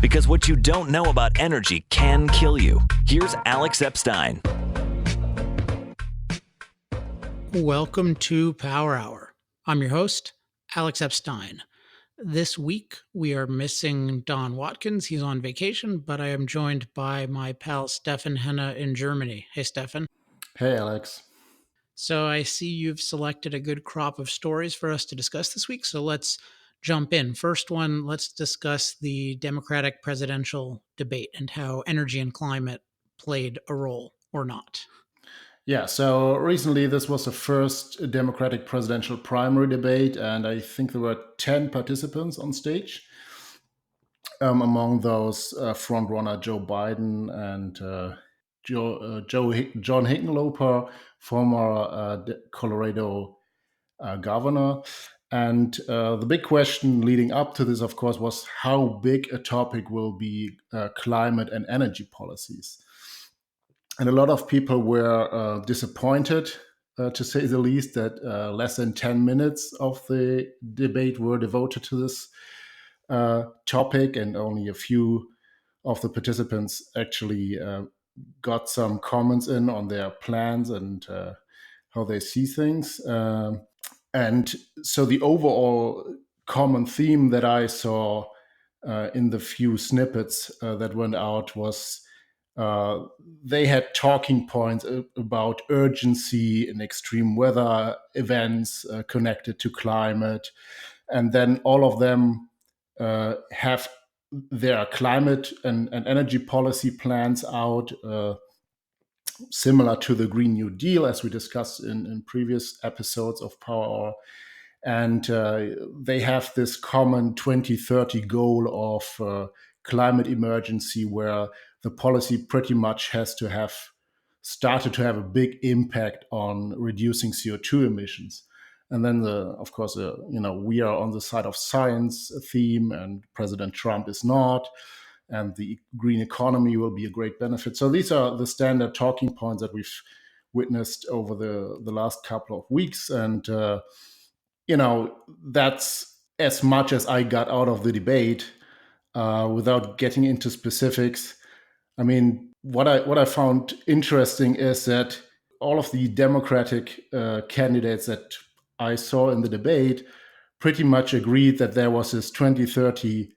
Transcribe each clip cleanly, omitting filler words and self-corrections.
Because what you don't know about energy can kill you. Here's Alex Epstein. Welcome to Power Hour. I'm your host, Alex Epstein. This week, we are missing Don Watkins. He's on vacation, but I am joined by my pal Stefan Henna in Germany. Hey, Stefan. Hey, Alex. So I see you've selected a good crop of stories for us to discuss this week. So let's jump in. First one, let's discuss the Democratic presidential debate and how energy and climate played a role or not. Yeah, so recently this was the first Democratic presidential primary debate, and I think there were 10 participants on stage. Among those, frontrunner Joe Biden and John Hickenlooper, former Colorado governor. And the big question leading up to this, of course, was how big a topic will be climate and energy policies. And a lot of people were disappointed, to say the least, that less than 10 minutes of the debate were devoted to this topic, and only a few of the participants actually got some comments in on their plans and how they see things. And so the overall common theme that I saw in the few snippets that went out was they had talking points about urgency in extreme weather events connected to climate. And then all of them have their climate and energy policy plans out, similar to the Green New Deal, as we discussed in previous episodes of Power Hour. And they have this common 2030 goal of climate emergency, where the policy pretty much has to have started to have a big impact on reducing CO2 emissions. And then, of course, we are on the side of science theme, and President Trump is not. And the green economy will be a great benefit. So these are the standard talking points that we've witnessed over the last couple of weeks. And, that's as much as I got out of the debate without getting into specifics. I mean, what I found interesting is that all of the Democratic candidates that I saw in the debate pretty much agreed that there was this 2030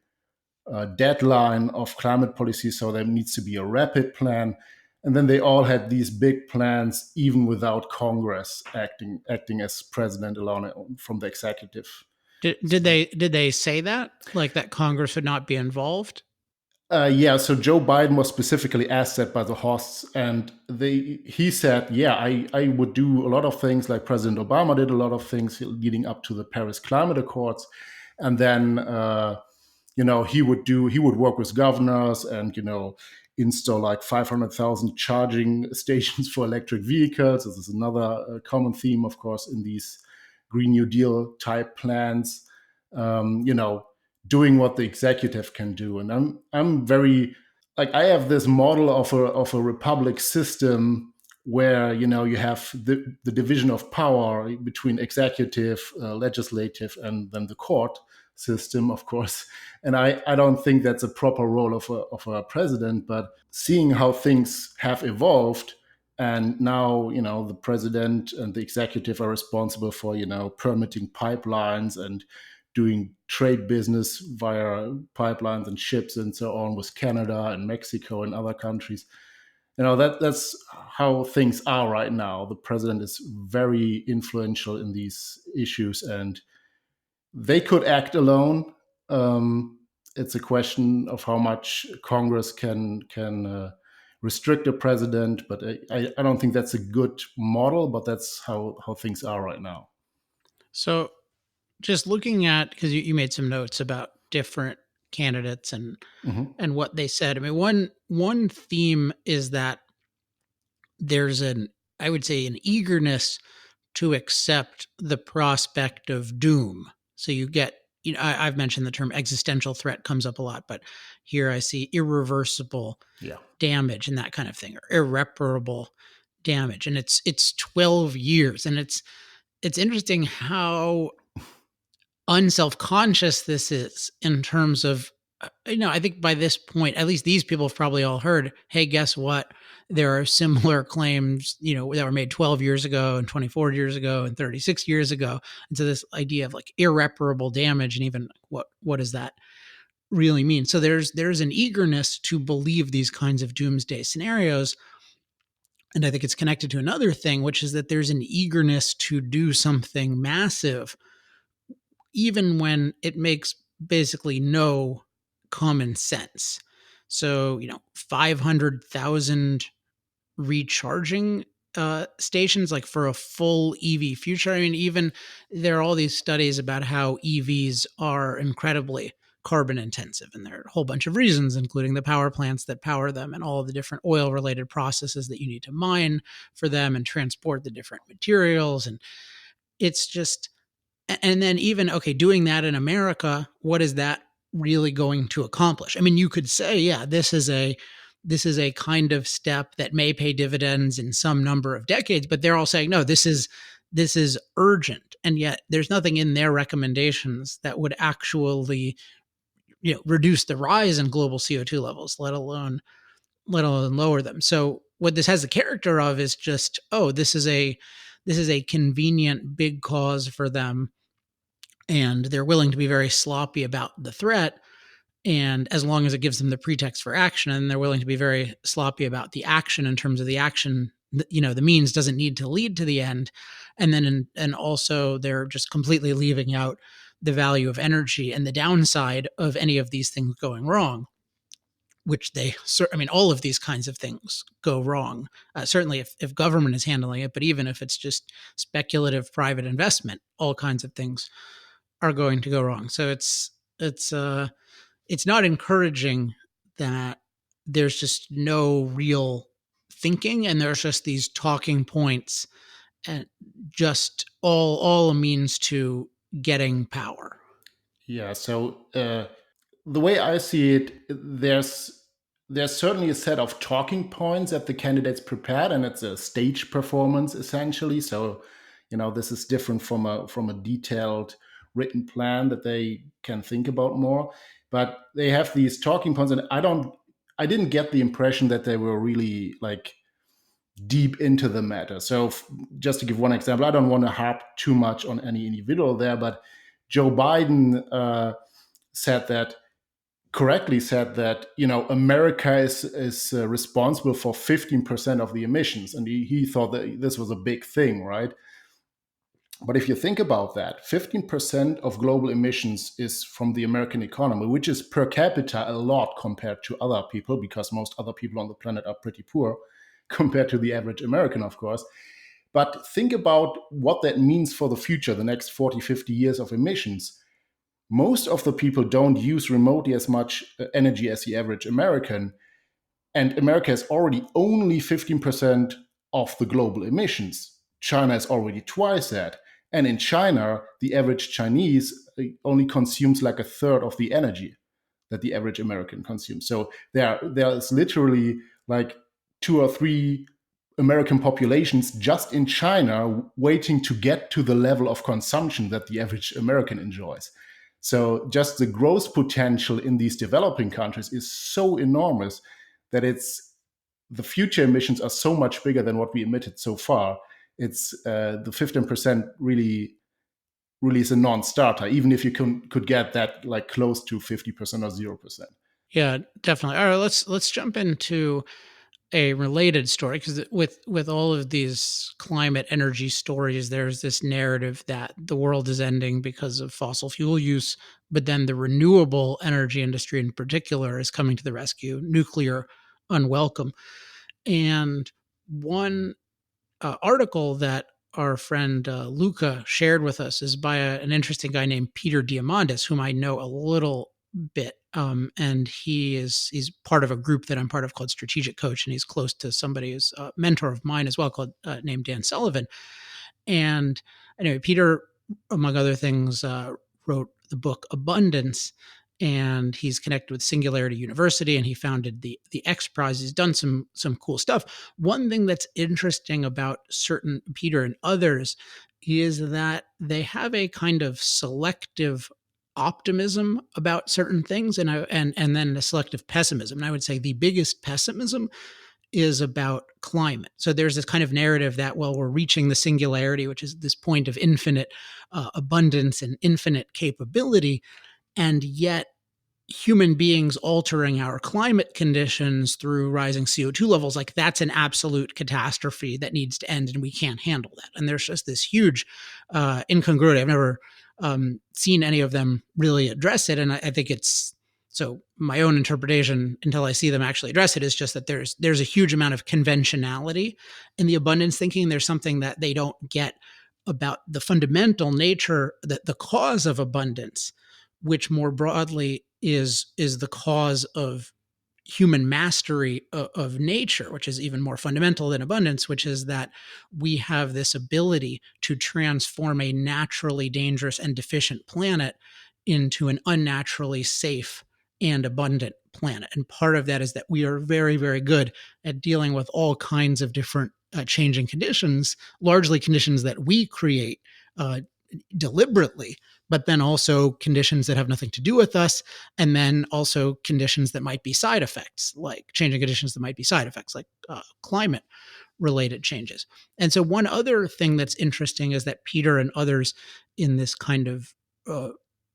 deadline of climate policy, so there needs to be a rapid plan. And then they all had these big plans, even without Congress acting as president alone from the executive. Did they say that, like that Congress would not be involved? Yeah, so Joe Biden was specifically asked that by the hosts, and he said, yeah, I would do a lot of things like President Obama did a lot of things leading up to the Paris Climate Accords. And then, he would work with governors and, install like 500,000 charging stations for electric vehicles. This is another common theme, of course, in these Green New Deal type plans. Doing what the executive can do. And I'm very, like, I have this model of a republic system where, you have the division of power between executive, legislative, and then the court system, of course. And I don't think that's a proper role of a president, but seeing how things have evolved, and now, the president and the executive are responsible for, permitting pipelines and doing trade business via pipelines and ships and so on with Canada and Mexico and other countries. That's how things are right now. The president is very influential in these issues, and they could act alone. It's a question of how much Congress can restrict the president, but I don't think that's a good model, but that's how things are right now. So just looking at, because you made some notes about different candidates and what they said. I mean, one theme is that there's I would say an eagerness to accept the prospect of doom. So you get, I've mentioned the term existential threat comes up a lot, but here I see irreversible damage and that kind of thing, or irreparable damage. And it's 12 years. And it's interesting how unselfconscious this is in terms of I think by this point, at least these people have probably all heard, hey, guess what? There are similar claims, that were made 12 years ago and 24 years ago and 36 years ago. And so this idea of like irreparable damage, and even what does that really mean? So there's an eagerness to believe these kinds of doomsday scenarios. And I think it's connected to another thing, which is that there's an eagerness to do something massive, even when it makes basically no common sense. So, 500,000 recharging stations, like for a full EV future. I mean, even there are all these studies about how EVs are incredibly carbon intensive, and there are a whole bunch of reasons, including the power plants that power them and all of the different oil related processes that you need to mine for them and transport the different materials. And it's just, and then even, okay, doing that in America, what is that really going to accomplish? I mean, you could say, yeah, this is a kind of step that may pay dividends in some number of decades, but they're all saying, no, this is urgent. And yet there's nothing in their recommendations that would actually, reduce the rise in global CO2 levels, let alone lower them. So what this has the character of is just, oh, this is a convenient big cause for them, and they're willing to be very sloppy about the threat. And as long as it gives them the pretext for action, and they're willing to be very sloppy about the action in terms of the action, the means doesn't need to lead to the end. And then, and also they're just completely leaving out the value of energy and the downside of any of these things going wrong, which all of these kinds of things go wrong. Certainly if government is handling it, but even if it's just speculative private investment, all kinds of things are going to go wrong. So it's not encouraging that there's just no real thinking, and there's just these talking points, and just all a means to getting power. Yeah. So the way I see it, there's certainly a set of talking points that the candidates prepared, and it's a stage performance essentially. So, this is different from a detailed written plan that they can think about more. But they have these talking points, and I didn't get the impression that they were really like deep into the matter. So, just to give one example, I don't want to harp too much on any individual there, but Joe Biden said that correctly said that America is responsible for 15% of the emissions, and he thought that this was a big thing, right? But if you think about that, 15% of global emissions is from the American economy, which is per capita a lot compared to other people, because most other people on the planet are pretty poor compared to the average American, of course. But think about what that means for the future, the next 40, 50 years of emissions. Most of the people don't use remotely as much energy as the average American. And America is already only 15% of the global emissions. China is already twice that. And in China, the average Chinese only consumes like a third of the energy that the average American consumes. So there is literally like two or three American populations just in China waiting to get to the level of consumption that the average American enjoys. So just the growth potential in these developing countries is so enormous that the future emissions are so much bigger than what we emitted so far. It's the 15% really is a non-starter, even if you could get that like close to 50% or 0%. Yeah, definitely. All right, let's jump into a related story, because with all of these climate energy stories, there's this narrative that the world is ending because of fossil fuel use, but then the renewable energy industry in particular is coming to the rescue, nuclear unwelcome. And one article that our friend Luca shared with us is by an interesting guy named Peter Diamandis, whom I know a little bit. And he's part of a group that I'm part of called Strategic Coach, and he's close to somebody who's a mentor of mine as well, called named Dan Sullivan. And anyway, Peter, among other things, wrote the book Abundance, and he's connected with Singularity University, and he founded the X Prize. He's done some cool stuff. One thing that's interesting about certain Peter and others is that they have a kind of selective optimism about certain things, and then a selective pessimism. And I would say the biggest pessimism is about climate. So there's this kind of narrative that, well, we're reaching the singularity, which is this point of infinite abundance and infinite capability, and yet human beings altering our climate conditions through rising CO2 levels, like that's an absolute catastrophe that needs to end, and we can't handle that. And there's just this huge incongruity. I've never seen any of them really address it, and I think it's so. My own interpretation, until I see them actually address it, is just that there's a huge amount of conventionality in the abundance thinking. There's something that they don't get about the fundamental nature, that the cause of abundance, which more broadly is the cause of human mastery of nature, which is even more fundamental than abundance, which is that we have this ability to transform a naturally dangerous and deficient planet into an unnaturally safe and abundant planet. And part of that is that we are very, very good at dealing with all kinds of different changing conditions, largely conditions that we create deliberately, but then also conditions that have nothing to do with us, and then also conditions that might be side effects, like changing conditions that might be side effects, like climate related changes. And so one other thing that's interesting is that Peter and others in this kind of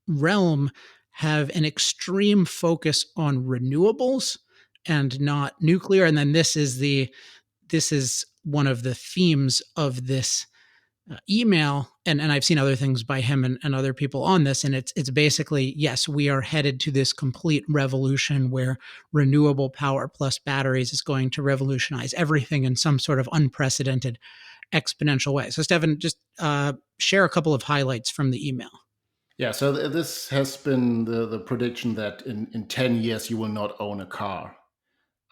realm have an extreme focus on renewables and not nuclear. And then this is one of the themes of this email, and I've seen other things by him and other people on this, and it's basically, yes, we are headed to this complete revolution where renewable power plus batteries is going to revolutionize everything in some sort of unprecedented exponential way. So Stefan, just share a couple of highlights from the email. Yeah, so this has been the prediction that in 10 years you will not own a car,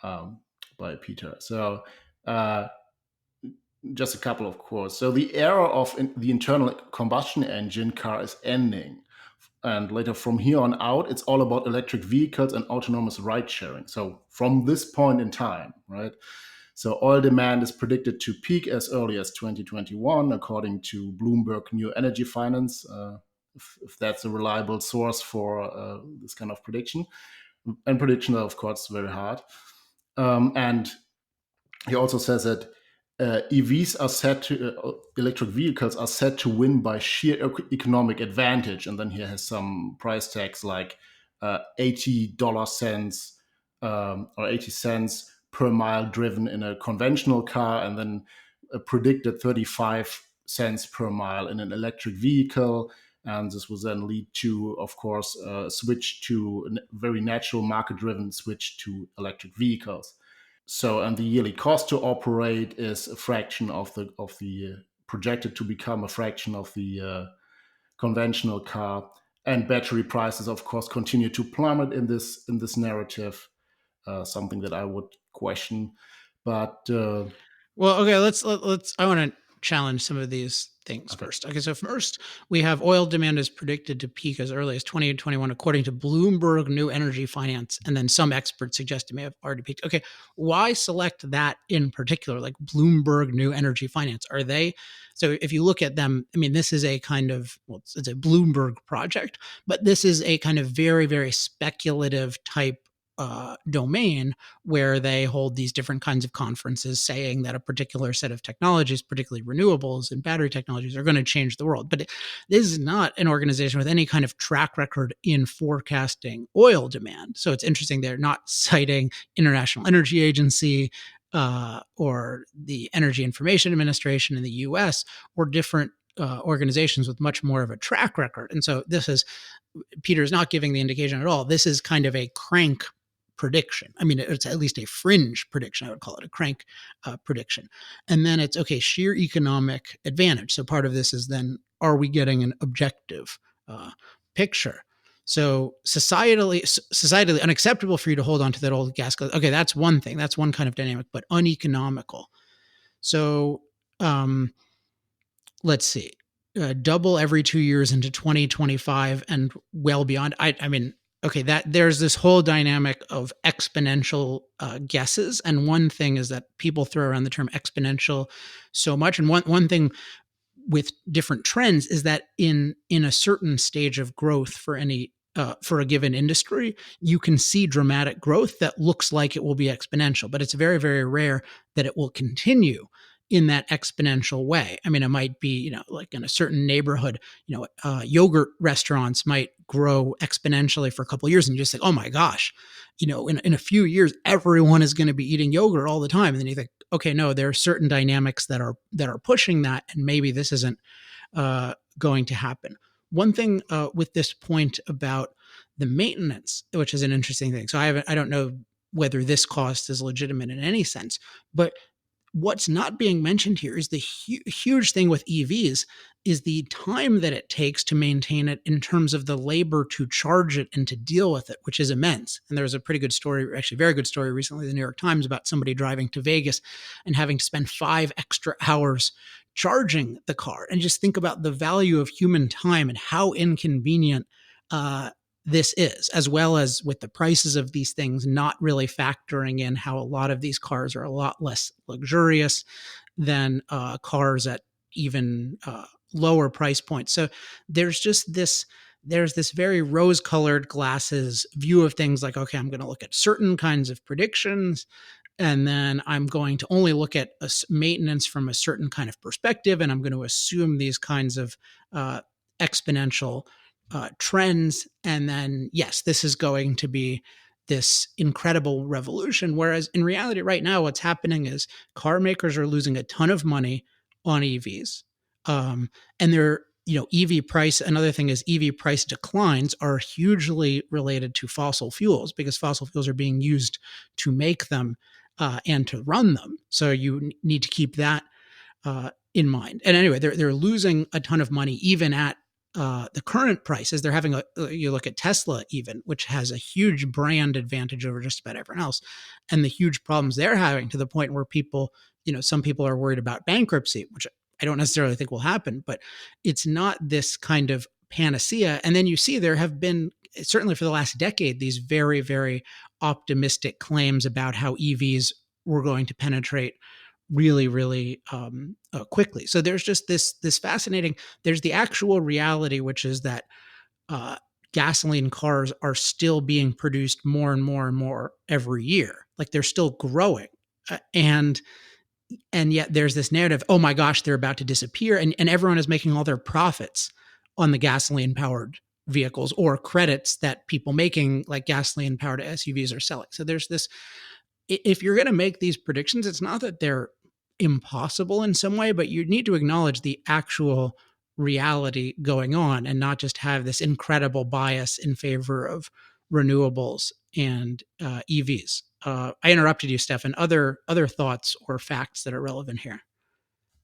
by Peter. So just a couple of quotes. So the era of the internal combustion engine car is ending. And later, from here on out, it's all about electric vehicles and autonomous ride sharing. So from this point in time, right? So oil demand is predicted to peak as early as 2021, according to Bloomberg New Energy Finance, if that's a reliable source for this kind of prediction. And predictions are, of course, very hard. And he also says that EVs are set to electric vehicles are set to win by sheer economic advantage, and then he has some price tags like $80 or 80 cents per mile driven in a conventional car, and then a predicted 35 cents per mile in an electric vehicle. And this will then lead to, of course, a switch to a very natural market-driven switch to electric vehicles. So, and the yearly cost to operate is a fraction of the projected to become a fraction of the conventional car. And battery prices, of course, continue to plummet in this narrative. Something that I would question, but well, okay, let's. I want to challenge some of these things first. Okay, so first we have oil demand is predicted to peak as early as 2021, according to Bloomberg New Energy Finance, and then some experts suggest it may have already peaked. Okay, why select that in particular, like Bloomberg New Energy Finance? Are they? So if you look at them, I mean, this is a kind of, well, it's a Bloomberg project, but this is a kind of very, very speculative type domain where they hold these different kinds of conferences saying that a particular set of technologies, particularly renewables and battery technologies, are going to change the world. But this is not an organization with any kind of track record in forecasting oil demand. So it's interesting they're not citing International Energy Agency or the Energy Information Administration in the US, or different organizations with much more of a track record. And so this is, Peter's not giving the indication at all. This is kind of a crank prediction. I mean, it's at least a fringe prediction. I would call it a crank prediction. And then it's, okay, sheer economic advantage. So part of this is then, are we getting an objective picture? So societally unacceptable for you to hold on to that old gas. Okay, that's one thing. That's one kind of dynamic, but uneconomical. So let's see. Double every 2 years into 2025 and well beyond. I mean, okay, that there's this whole dynamic of exponential guesses, and one thing is that people throw around the term exponential so much, and one thing with different trends is that in a certain stage of growth for any for a given industry, you can see dramatic growth that looks like it will be exponential, but it's very, very rare that it will continue in that exponential way. I mean, it might be, like in a certain neighborhood, yogurt restaurants might grow exponentially for a couple of years, and you just think, oh my gosh, in a few years, everyone is going to be eating yogurt all the time. And then you think, okay, no, there are certain dynamics that are pushing that, and maybe this isn't going to happen. One thing with this point about the maintenance, which is an interesting thing. So I don't know whether this cost is legitimate in any sense, but what's not being mentioned here is the huge thing with EVs is the time that it takes to maintain it in terms of the labor to charge it and to deal with it, which is immense. And there was a pretty good story, actually very good story recently in the New York Times about somebody driving to Vegas and having to spend 5 extra hours charging the car. And just think about the value of human time and how inconvenient this is, as well as with the prices of these things not really factoring in how a lot of these cars are a lot less luxurious than cars at even lower price points. So there's this very rose-colored glasses view of things like, okay, I'm going to look at certain kinds of predictions, and then I'm going to only look at maintenance from a certain kind of perspective, and I'm going to assume these kinds of exponential trends. And then, yes, this is going to be this incredible revolution. Whereas in reality, right now, what's happening is car makers are losing a ton of money on EVs. And they're, EV price, another thing is EV price declines are hugely related to fossil fuels because fossil fuels are being used to make them and to run them. So you need to keep that in mind. And anyway, they're losing a ton of money even at the current prices. They're having you look at Tesla even, which has a huge brand advantage over just about everyone else, and the huge problems they're having to the point where people, some people are worried about bankruptcy, which I don't necessarily think will happen, but it's not this kind of panacea. And then you see there have been, certainly for the last decade, these very, very optimistic claims about how EVs were going to penetrate really, really quickly. So there's just this fascinating. There's the actual reality, which is that gasoline cars are still being produced more and more and more every year. Like they're still growing, and yet there's this narrative. Oh my gosh, they're about to disappear, and everyone is making all their profits on the gasoline powered vehicles or credits that people making like gasoline powered SUVs are selling. So there's this. If you're going to make these predictions, it's not that they're impossible in some way, but you need to acknowledge the actual reality going on and not just have this incredible bias in favor of renewables and EVs. I interrupted you, Stefan. Other thoughts or facts that are relevant here?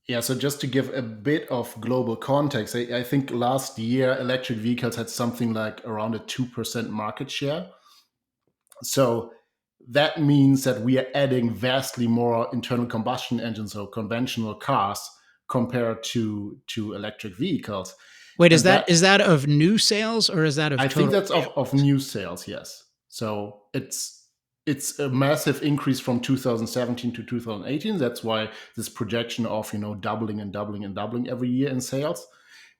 Yeah, so just to give a bit of global context, I think last year electric vehicles had something like around a 2% market share. So that means that we are adding vastly more internal combustion engines or conventional cars compared to electric vehicles. Wait, And is that of new sales or is that of I total think that's sales? of new sales, yes. So it's a massive increase from 2017 to 2018. That's why this projection of doubling and doubling and doubling every year in sales.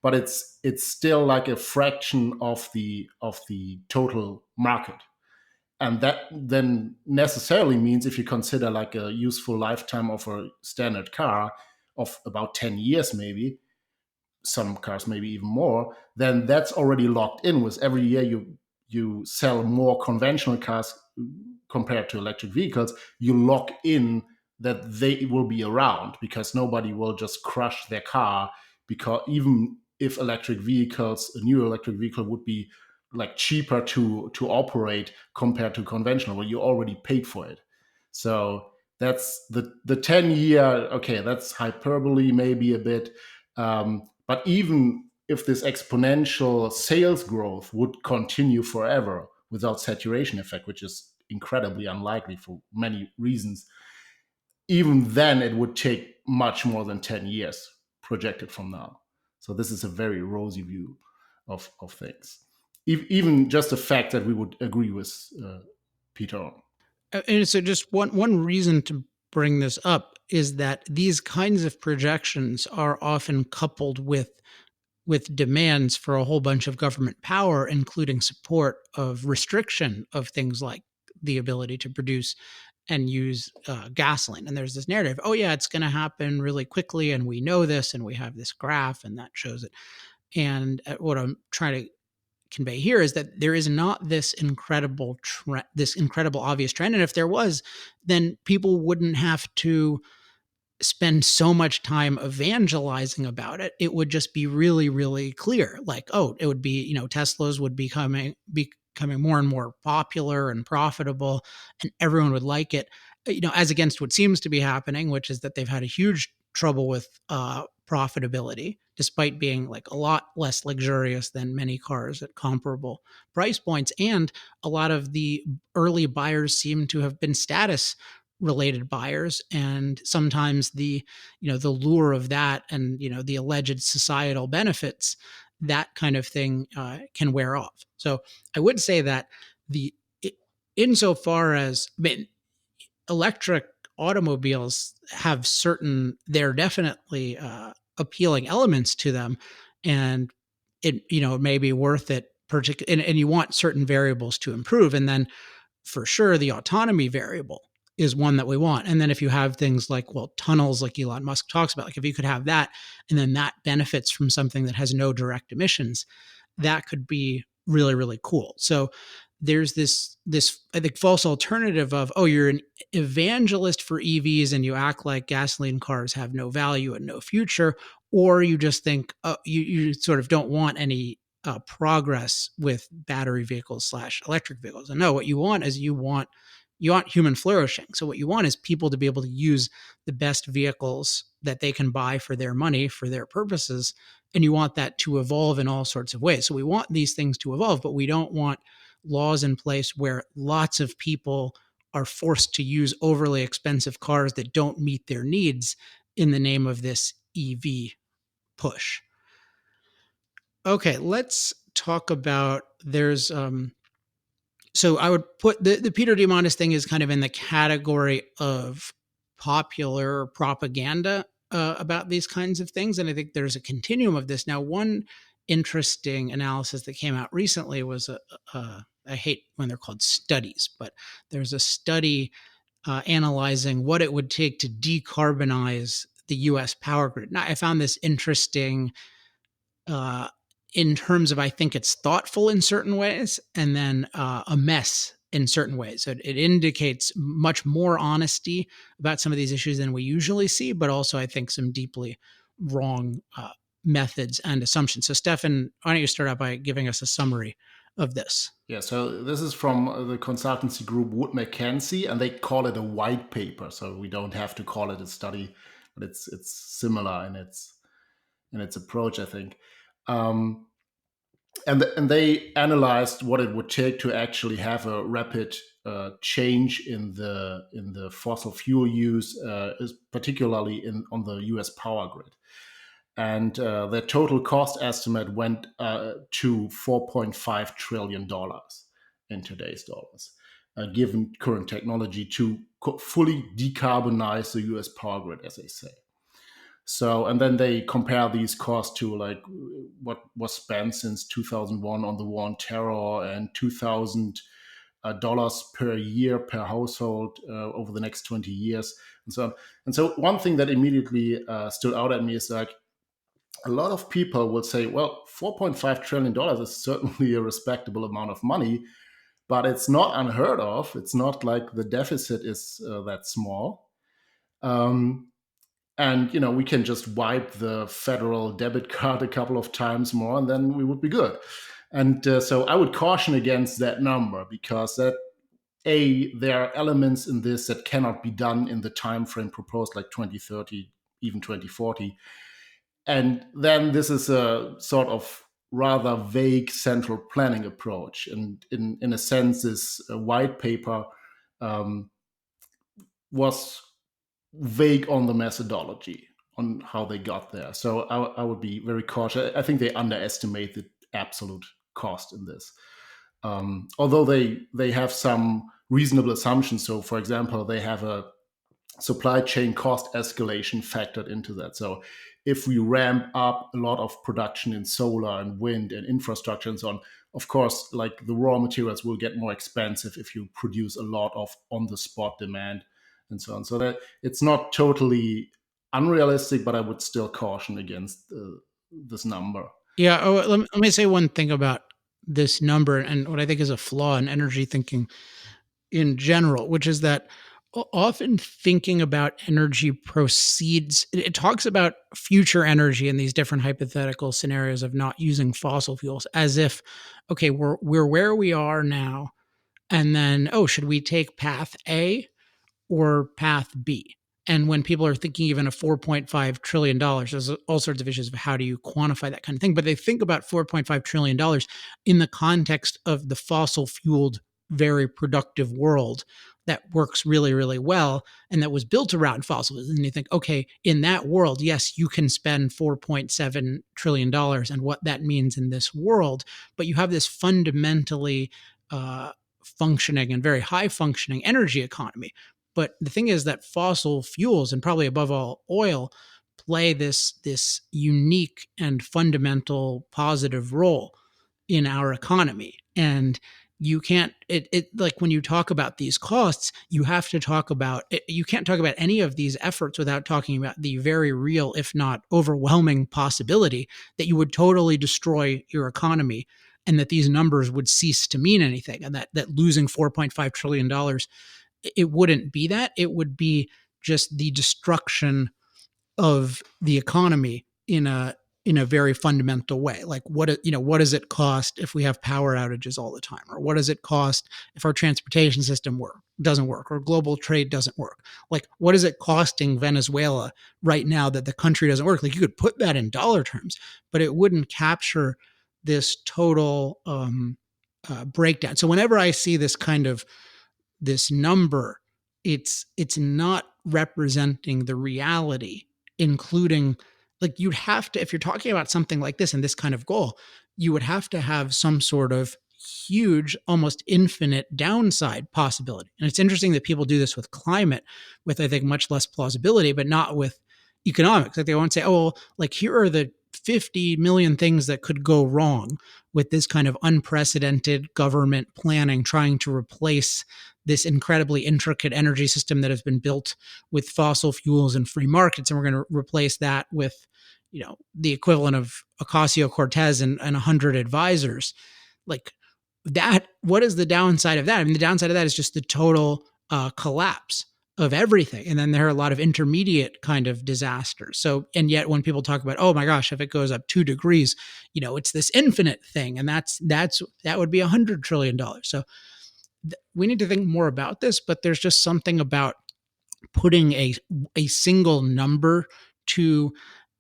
But it's still like a fraction of the total market. And that then necessarily means if you consider like a useful lifetime of a standard car of about 10 years, maybe some cars maybe even more, then that's already locked in. With every year you sell more conventional cars compared to electric vehicles, you lock in that they will be around because nobody will just crush their car, because even if a new electric vehicle would be like cheaper to operate compared to conventional, well, you already paid for it. So that's the 10-year. Okay, that's hyperbole maybe a bit, but even if this exponential sales growth would continue forever without saturation effect, which is incredibly unlikely for many reasons, even then it would take much more than 10 years projected from now. So this is a very rosy view of things. Even just the fact that we would agree with Peter on. And so just one reason to bring this up is that these kinds of projections are often coupled with demands for a whole bunch of government power, including support of restriction of things like the ability to produce and use gasoline. And there's this narrative, oh yeah, it's going to happen really quickly, and we know this, and we have this graph, and that shows it. And what I'm trying to convey here is that there is not this incredible this incredible obvious trend. And if there was, then people wouldn't have to spend so much time evangelizing about it. It would just be really, really clear. Like, oh, it would be, Teslas would becoming more and more popular and profitable, and everyone would like it. As against what seems to be happening, which is that they've had a huge trouble with profitability, despite being like a lot less luxurious than many cars at comparable price points. And a lot of the early buyers seem to have been status related buyers, and sometimes the lure of that, and the alleged societal benefits, that kind of thing can wear off. So I would say that the insofar as, I mean, electric automobiles have they're definitely appealing elements to them, and it may be worth it, and you want certain variables to improve, and then for sure the autonomy variable is one that we want. And then if you have things like, well, tunnels, like Elon Musk talks about, like if you could have that, and then that benefits from something that has no direct emissions, that could be really, really cool. So there's this I think false alternative of, oh, you're an evangelist for EVs and you act like gasoline cars have no value and no future, or you just think you sort of don't want any progress with battery vehicles / electric vehicles. And no, what you want is you want human flourishing. So what you want is people to be able to use the best vehicles that they can buy for their money, for their purposes, and you want that to evolve in all sorts of ways. So we want these things to evolve, but we don't want laws in place where lots of people are forced to use overly expensive cars that don't meet their needs in the name of this EV push. Okay, let's talk about so I would put the Peter Diamandis thing is kind of in the category of popular propaganda about these kinds of things. And I think there's a continuum of this. Now, one interesting analysis that came out recently was I hate when they're called studies, but there's a study analyzing what it would take to decarbonize the US power grid. Now, I found this interesting in terms of, I think it's thoughtful in certain ways, and then a mess in certain ways. So it indicates much more honesty about some of these issues than we usually see, but also I think some deeply wrong methods and assumptions. So Stefan, why don't you start out by giving us a summary of this? Yeah, so this is from the consultancy group Wood Mackenzie, and they call it a white paper. So we don't have to call it a study, but it's similar in its approach, I think. And they analyzed what it would take to actually have a rapid change in the fossil fuel use, particularly on the U.S. power grid. And their total cost estimate went to $4.5 trillion in today's dollars, given current technology to fully decarbonize the U.S. power grid, as they say. So, and then they compare these costs to like what was spent since 2001 on the war on terror, and $2,000 per year per household over the next 20 years, and so on. And so one thing that immediately stood out at me is like, a lot of people will say, well, $4.5 trillion is certainly a respectable amount of money, but it's not unheard of. It's not like the deficit is that small. And, we can just wipe the federal debit card a couple of times more, and then we would be good. And so I would caution against that number, because there are elements in this that cannot be done in the time frame proposed, like 2030, even 2040. And then this is a sort of rather vague central planning approach. And in a sense, this white paper was vague on the methodology, on how they got there. So I would be very cautious. I think they underestimate the absolute cost in this. Although they have some reasonable assumptions. So, for example, they have a supply chain cost escalation factored into that. So if we ramp up a lot of production in solar and wind and infrastructure and so on, of course, like the raw materials will get more expensive if you produce a lot of on the spot demand and so on. So that it's not totally unrealistic, but I would still caution against this number. Yeah. Oh, let me say one thing about this number and what I think is a flaw in energy thinking in general, which is that often thinking about energy proceeds, it talks about future energy in these different hypothetical scenarios of not using fossil fuels as if, okay, we're where we are now. And then, oh, should we take path A or path B? And when people are thinking even of $4.5 trillion, there's all sorts of issues of how do you quantify that kind of thing. But they think about $4.5 trillion in the context of the fossil fueled, very productive world that works really, really well and that was built around fossils. And you think, okay, in that world, yes, you can spend $4.7 trillion and what that means in this world. But you have this fundamentally functioning and very high functioning energy economy. But the thing is that fossil fuels, and probably above all oil, play this unique and fundamental positive role in our economy. And you can't it like when you talk about these costs, you have to talk about it, you can't talk about any of these efforts without talking about the very real, if not overwhelming, possibility that you would totally destroy your economy and that these numbers would cease to mean anything, and that losing $4.5 trillion, it wouldn't be that. It would be just the destruction of the economy in a very fundamental way. Like what does it cost if we have power outages all the time, or what does it cost if our transportation system doesn't work, or global trade doesn't work? Like what is it costing Venezuela right now that the country doesn't work? Like you could put that in dollar terms, but it wouldn't capture this total breakdown. So whenever I see this number, it's not representing the reality, including, like, you'd have to, if you're talking about something like this and this kind of goal, you would have to have some sort of huge, almost infinite downside possibility. And it's interesting that people do this with climate with, I think, much less plausibility, but not with economics. Like they won't say, oh, well, like here are the 50 million things that could go wrong with this kind of unprecedented government planning trying to replace this incredibly intricate energy system that has been built with fossil fuels and free markets. And we're going to replace that with, the equivalent of Ocasio-Cortez and 100 advisors. Like that, what is the downside of that? I mean, the downside of that is just the total collapse of everything. And then there are a lot of intermediate kind of disasters. So, and yet when people talk about, oh my gosh, if it goes up 2 degrees, it's this infinite thing. And that would be $100 trillion. So we need to think more about this, but there's just something about putting a single number to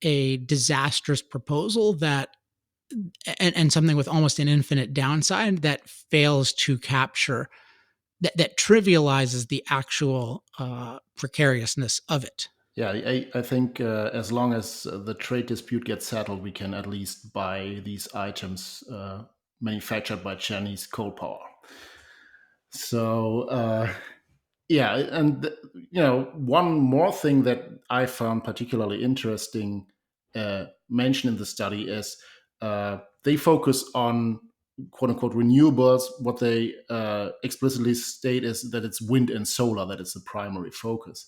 a disastrous proposal that and something with almost an infinite downside that fails to capture that trivializes the actual precariousness of it. Yeah, I think as long as the trade dispute gets settled, we can at least buy these items manufactured by Chinese coal power. So yeah, and one more thing that I found particularly interesting mentioned in the study is they focus on quote unquote renewables. What they explicitly state is that it's wind and solar that is the primary focus.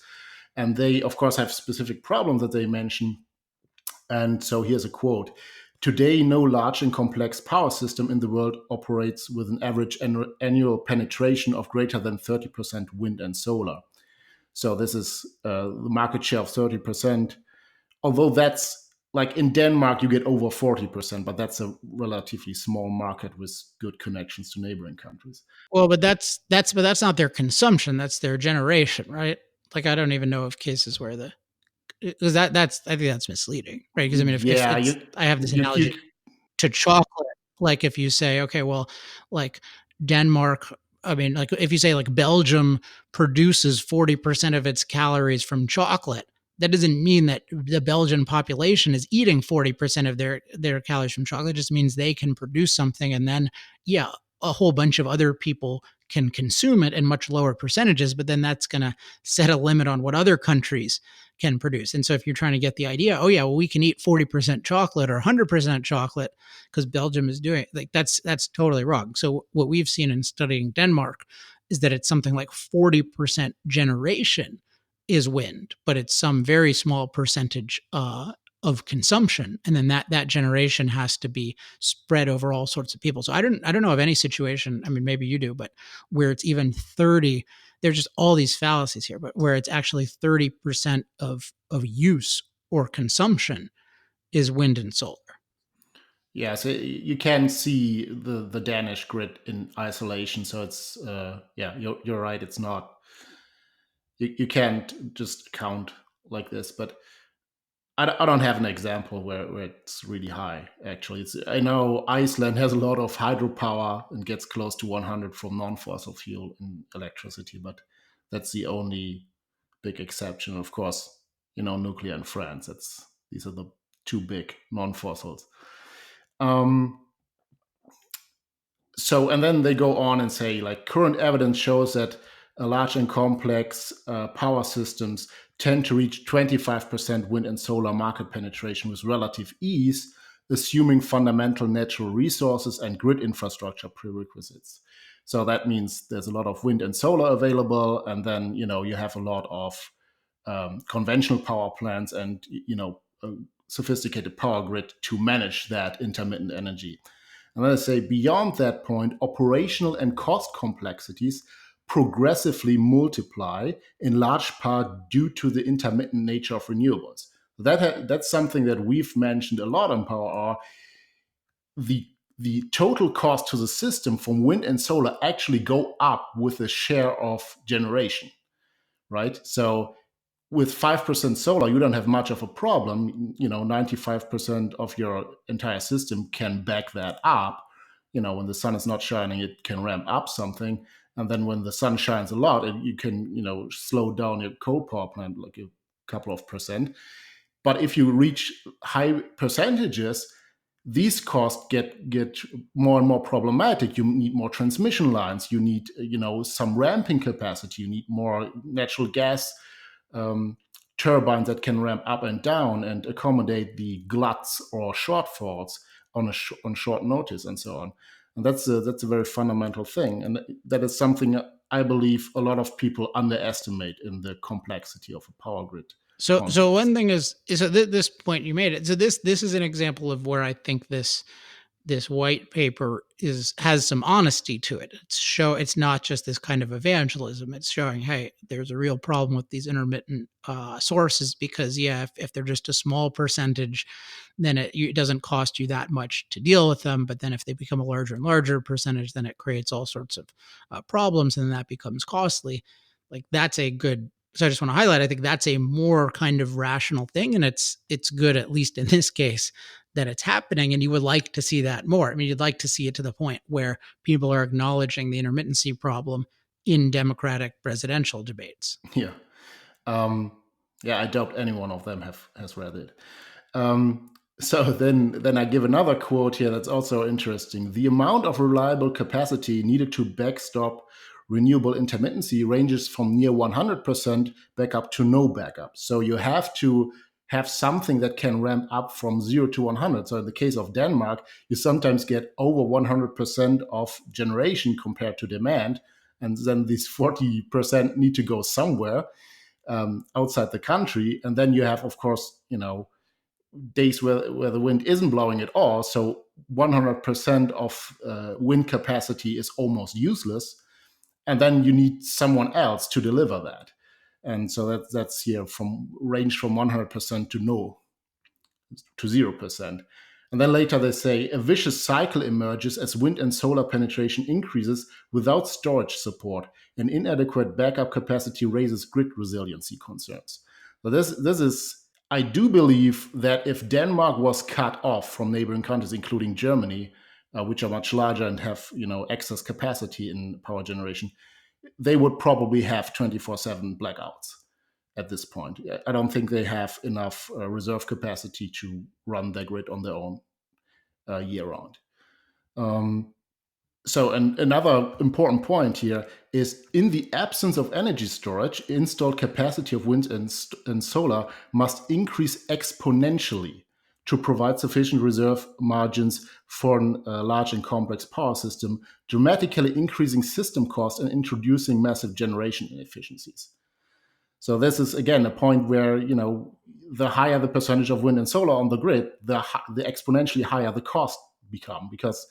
And they, of course, have specific problems that they mention. And so here's a quote. Today, no large and complex power system in the world operates with an average annual penetration of greater than 30% wind and solar. So this is the market share of 30%. Although that's like in Denmark, you get over 40%, but that's a relatively small market with good connections to neighboring countries. Well, but that's not their consumption. That's their generation, right? Like, I don't even know of cases where because I think that's misleading, right? Because I mean, if it's, I have this analogy to chocolate. Like if you say, okay, well, like Denmark, I mean, like if you say like Belgium produces 40% of its calories from chocolate, that doesn't mean that the Belgian population is eating 40% of their calories from chocolate. It just means they can produce something. And then, yeah, a whole bunch of other people can consume it in much lower percentages, but then that's going to set a limit on what other countries can produce. And so if you're trying to get the idea, oh yeah, well, we can eat 40% chocolate or 100% chocolate because Belgium is doing it, like that's totally wrong. So what we've seen in studying Denmark is that it's something like 40% generation is wind, but it's some very small percentage of consumption, and then that generation has to be spread over all sorts of people. So I don't know of any situation, I mean maybe you do, but where it's even 30, there's just all these fallacies here, but where it's actually 30% of use or consumption is wind and solar. Yeah, so you can see the Danish grid in isolation. So it's yeah, you're right. It's not, you can't just count like this. But I don't have an example where it's really high. Actually, I know Iceland has a lot of hydropower and gets close to 100 from non-fossil fuel in electricity, but that's the only big exception. Of course, nuclear in France. These are the two big non-fossils. Um, so, and then they go on and say, like, current evidence shows that large and complex power systems tend to reach 25% wind and solar market penetration with relative ease, assuming fundamental natural resources and grid infrastructure prerequisites. So that means there's a lot of wind and solar available, and then you have a lot of conventional power plants and a sophisticated power grid to manage that intermittent energy. And then I say beyond that point, operational and cost complexities progressively multiply, in large part due to the intermittent nature of renewables. That's something that we've mentioned a lot on Power Hour. The total cost to the system from wind and solar actually go up with the share of generation, right? So with 5% solar, you don't have much of a problem. 95% of your entire system can back that up. When the sun is not shining, it can ramp up something. And then when the sun shines a lot, you can, slow down your coal power plant like a couple of percent. But if you reach high percentages, these costs get more and more problematic. You need more transmission lines. You need, some ramping capacity. You need more natural gas turbines that can ramp up and down and accommodate the gluts or shortfalls on short notice and so on. And that's a very fundamental thing, and that is something I believe a lot of people underestimate in the complexity of a power grid. So one thing is this point you made it. So this is an example of where I think this white paper has some honesty to it. It's not just this kind of evangelism. It's showing, hey, there's a real problem with these intermittent sources because if they're just a small percentage, then it doesn't cost you that much to deal with them. But then if they become a larger and larger percentage, then it creates all sorts of problems, and that becomes costly. Like that's a good. So I just want to highlight, I think that's a more kind of rational thing, and it's good, at least in this case, that it's happening, and you would like to see that more. I mean, you'd like to see it to the point where people are acknowledging the intermittency problem in Democratic presidential debates. Yeah. I doubt any one of them has read it. So then I give another quote here that's also interesting. The amount of reliable capacity needed to backstop renewable intermittency ranges from near 100% backup to no backup. So you have to have something that can ramp up from 0 to 100. So in the case of Denmark, you sometimes get over 100% of generation compared to demand. And then these 40% need to go somewhere outside the country. And then you have, of course, days where the wind isn't blowing at all. So 100% of wind capacity is almost useless. And then you need someone else to deliver that. And so that's here from 100% to 0%. And then later they say a vicious cycle emerges as wind and solar penetration increases without storage support, and inadequate backup capacity raises grid resiliency concerns. So this is, I do believe that if Denmark was cut off from neighboring countries, including Germany, which are much larger and have excess capacity in power generation, they would probably have 24/7 blackouts at this point. I don't think they have enough reserve capacity to run their grid on their own year round. So, another important point here is, in the absence of energy storage, installed capacity of wind and solar must increase exponentially to provide sufficient reserve margins for a large and complex power system, dramatically increasing system costs and introducing massive generation inefficiencies. So this is again a point where, the higher the percentage of wind and solar on the grid, the exponentially higher the cost become, because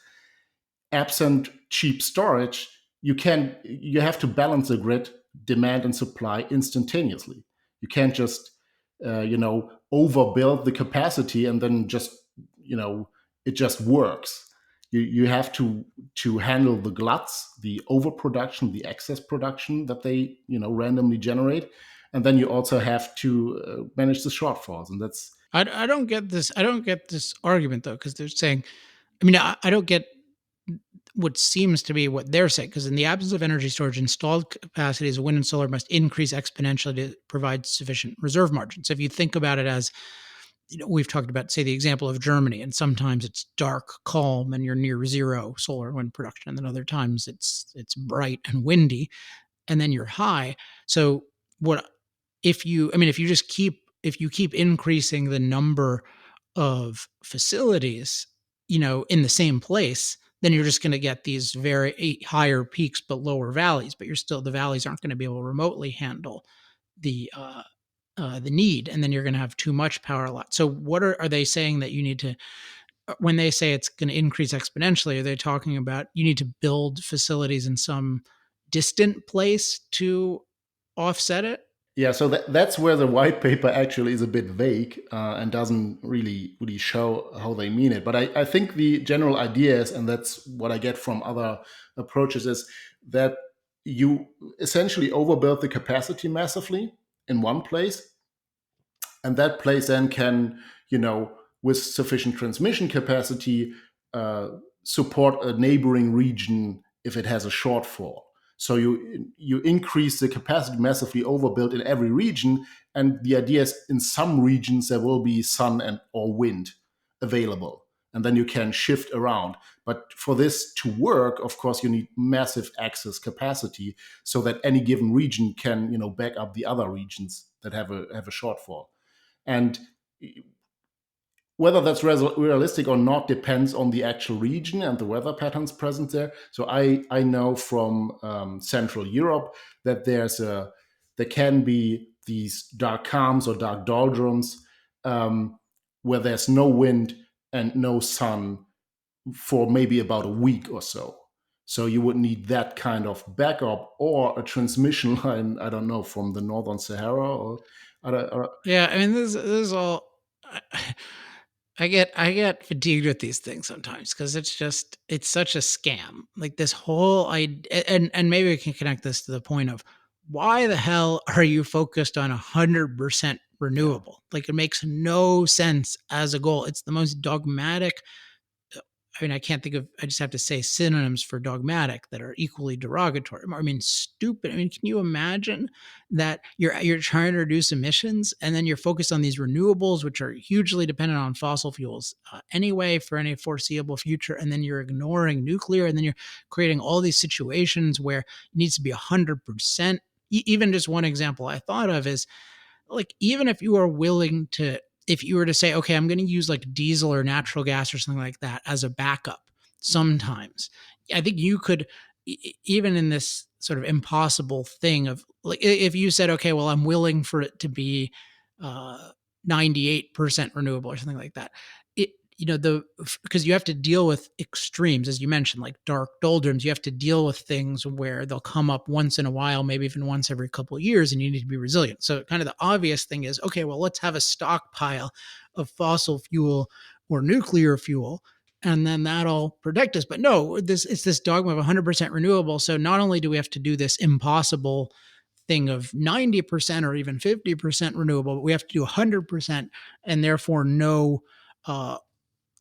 absent cheap storage, you have to balance the grid demand and supply instantaneously. You can't just overbuild the capacity and then just it just works. You have to handle the gluts, the overproduction, the excess production that they randomly generate, and then you also have to manage the shortfalls, and that's I don't get this. I don't get this argument though, because they're saying, I mean, I don't get what seems to be what they're saying, because in the absence of energy storage, installed capacities of wind and solar must increase exponentially to provide sufficient reserve margins. So if you think about it as, we've talked about, say, the example of Germany, and sometimes it's dark, calm, and you're near zero solar wind production, and then other times it's bright and windy, and then you're high. So what if you, I mean, if you keep increasing the number of facilities, in the same place, then you're just going to get these very higher peaks but lower valleys. But the valleys aren't going to be able to remotely handle the need, and then you're going to have too much power a lot. So what are they saying that you need to, when they say it's going to increase exponentially, are they talking about you need to build facilities in some distant place to offset it? Yeah, so that's where the white paper actually is a bit vague and doesn't really show how they mean it. But I think the general idea is, and that's what I get from other approaches, is that you essentially overbuild the capacity massively in one place, and that place then can, with sufficient transmission capacity, uh, support a neighboring region if it has a shortfall. So you increase the capacity massively, overbuilt in every region, and the idea is, in some regions there will be sun and or wind available, and then you can shift around. But for this to work, of course, you need massive access capacity so that any given region can back up the other regions that have a shortfall. And whether that's realistic or not depends on the actual region and the weather patterns present there. So I know from Central Europe that there can be these dark calms or dark doldrums, where there's no wind and no sun for maybe about a week or so. So you would need that kind of backup, or a transmission line, I don't know, from the Northern Sahara, or Yeah, I mean, this is all. I, I get fatigued with these things sometimes, because it's such a scam. Like this whole and maybe we can connect this to the point of, why the hell are you focused on 100% yeah. renewable? Like, it makes no sense as a goal. It's the most dogmatic. I mean, I can't think of, I just have to say synonyms for dogmatic that are equally derogatory. I mean, stupid. I mean, can you imagine that you're trying to reduce emissions, and then you're focused on these renewables, which are hugely dependent on fossil fuels anyway for any foreseeable future, and then you're ignoring nuclear, and then you're creating all these situations where it needs to be 100%. Even just one example I thought of is, like, even if you are willing to, if you were to say, okay, I'm going to use like diesel or natural gas or something like that as a backup sometimes, I think you could, even in this sort of impossible thing of, like, if you said, okay, well, I'm willing for it to be uh 98% renewable or something like that, it, the, because you have to deal with extremes, as you mentioned, like dark doldrums. You have to deal with things where they'll come up once in a while, maybe even once every couple of years, and you need to be resilient. So kind of the obvious thing is, okay, well, let's have a stockpile of fossil fuel or nuclear fuel, and then that'll protect us. But no, it's this dogma of 100% renewable. So not only do we have to do this impossible thing of 90% or even 50% renewable, but we have to do 100%, and therefore no uh,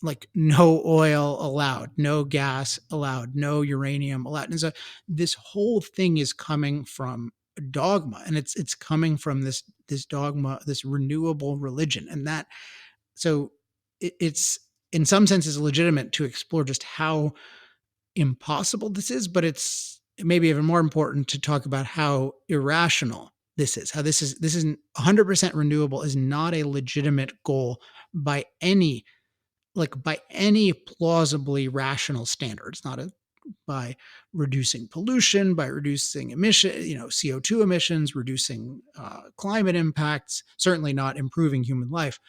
like no oil allowed, no gas allowed, no uranium allowed. And so this whole thing is coming from dogma, and it's coming from this dogma, this renewable religion. And that, so it's in some senses legitimate to explore just how impossible this is, but it's maybe even more important to talk about how irrational this is. How this isn't 100% renewable is not a legitimate goal by any by any plausibly rational standards. Not a by reducing pollution, by reducing CO2 emissions, reducing climate impacts, certainly not improving human life.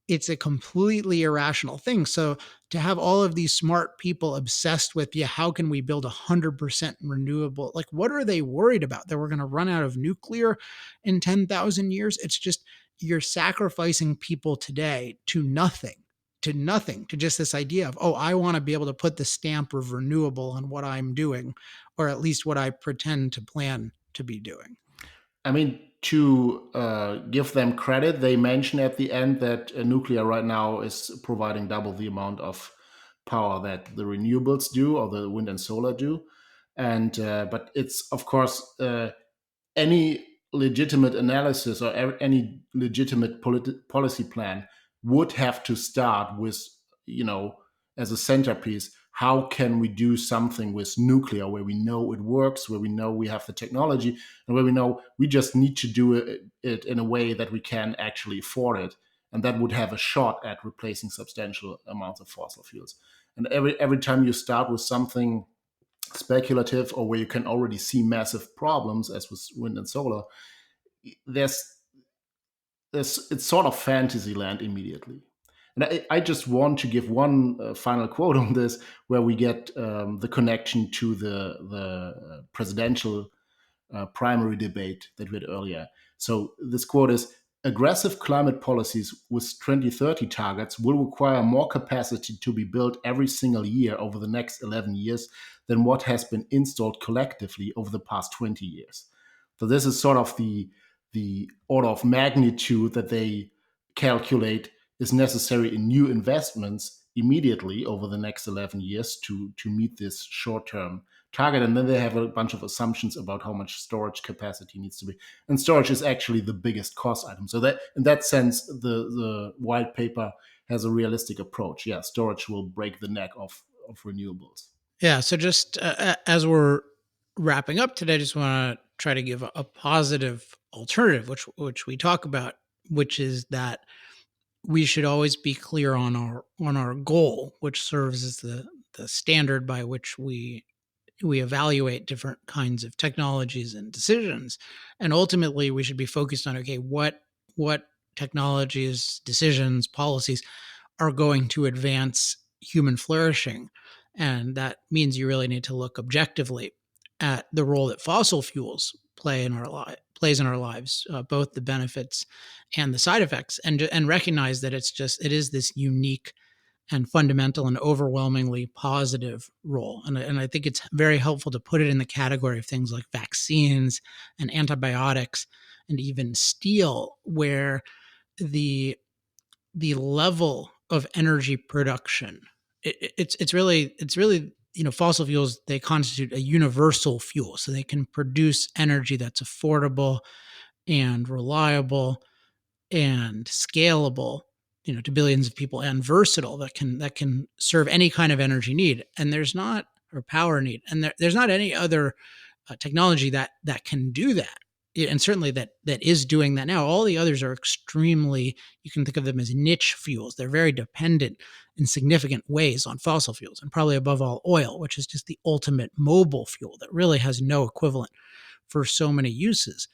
It's a completely irrational thing. So to have all of these smart people obsessed with, yeah, how can we build 100% renewable? Like, what are they worried about? That we're going to run out of nuclear in 10,000 years? It's just, you're sacrificing people today to nothing, to just this idea of, oh, I want to be able to put the stamp of renewable on what I'm doing, or at least what I pretend to plan to be doing. I mean, to give them credit, they mention at the end that nuclear right now is providing double the amount of power that the renewables do, or the wind and solar do. And but it's of course any legitimate analysis or any legitimate policy plan would have to start with, you know, as a centerpiece, how can we do something with nuclear where we know it works, where we know we have the technology, and where we know we just need to do it in a way that we can actually afford it, and that would have a shot at replacing substantial amounts of fossil fuels. And every time you start with something speculative, or where you can already see massive problems, as with wind and solar, there's it's sort of fantasy land immediately. And I just want to give one final quote on this, where we get the connection to the presidential primary debate that we had earlier. So this quote is: aggressive climate policies with 2030 targets will require more capacity to be built every single year over the next 11 years than what has been installed collectively over the past 20 years. So this is sort of the order of magnitude that they calculate is necessary in new investments immediately over the next 11 years to meet this short-term target. And then they have a bunch of assumptions about how much storage capacity needs to be. And storage is actually the biggest cost item. So that in that sense, the white paper has a realistic approach. Yeah, storage will break the neck of renewables. Yeah. So just as we're wrapping up today, I just want to try to give a positive alternative, which we talk about, which is that we should always be clear on our goal, which serves as the standard by which we evaluate different kinds of technologies and decisions. And ultimately, we should be focused on, okay, what technologies, decisions, policies are going to advance human flourishing. And that means you really need to look objectively at the role that fossil fuels plays in our lives, both the benefits and the side effects, and recognize that it is this unique and fundamental and overwhelmingly positive role. And I think it's very helpful to put it in the category of things like vaccines and antibiotics and even steel, where the level of energy production, it's really fossil fuels, they constitute a universal fuel, so they can produce energy that's affordable and reliable and scalable, to billions of people, and versatile, that can serve any kind of energy need. And there's not or power need, and there's not any other technology that can do that. And certainly that is doing that now. All the others are extremely, you can think of them as niche fuels. They're very dependent in significant ways on fossil fuels, and probably above all oil, which is just the ultimate mobile fuel that really has no equivalent for so many uses.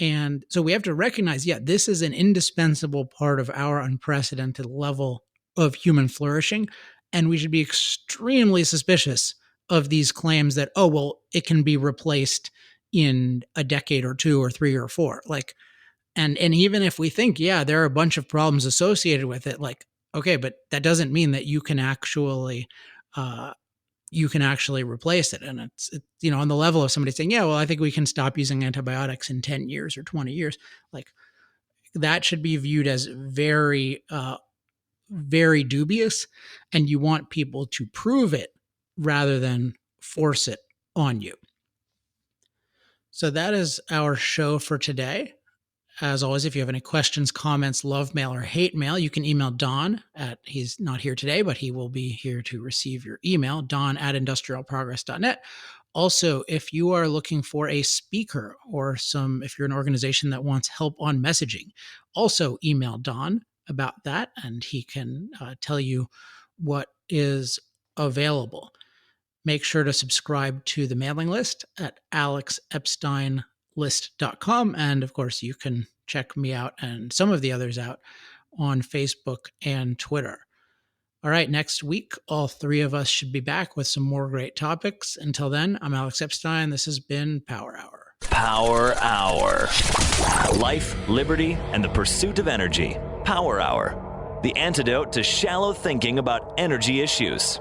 And so we have to recognize, yeah, this is an indispensable part of our unprecedented level of human flourishing. And we should be extremely suspicious of these claims that, oh, well, it can be replaced in a decade or two or three or four. And even if we think, yeah, there are a bunch of problems associated with it, okay, but that doesn't mean that you can actually replace it. And it's on the level of somebody saying, yeah, well, I think we can stop using antibiotics in 10 years or 20 years. That should be viewed as very, very dubious. And you want people to prove it rather than force it on you. So that is our show for today. as always, if you have any questions, comments, love mail, or hate mail, you can email Don he's not here today, but he will be here to receive your email, don@industrialprogress.net. Also, if you are looking for a speaker or if you're an organization that wants help on messaging, also email Don about that, and he can tell you what is available. Make sure to subscribe to the mailing list at alexepsteinlist.com. And of course, you can check me out and some of the others out on Facebook and Twitter. All right, next week, all three of us should be back with some more great topics. Until then, I'm Alex Epstein. This has been Power Hour. Power Hour. Life, liberty, and the pursuit of energy. Power Hour. The antidote to shallow thinking about energy issues.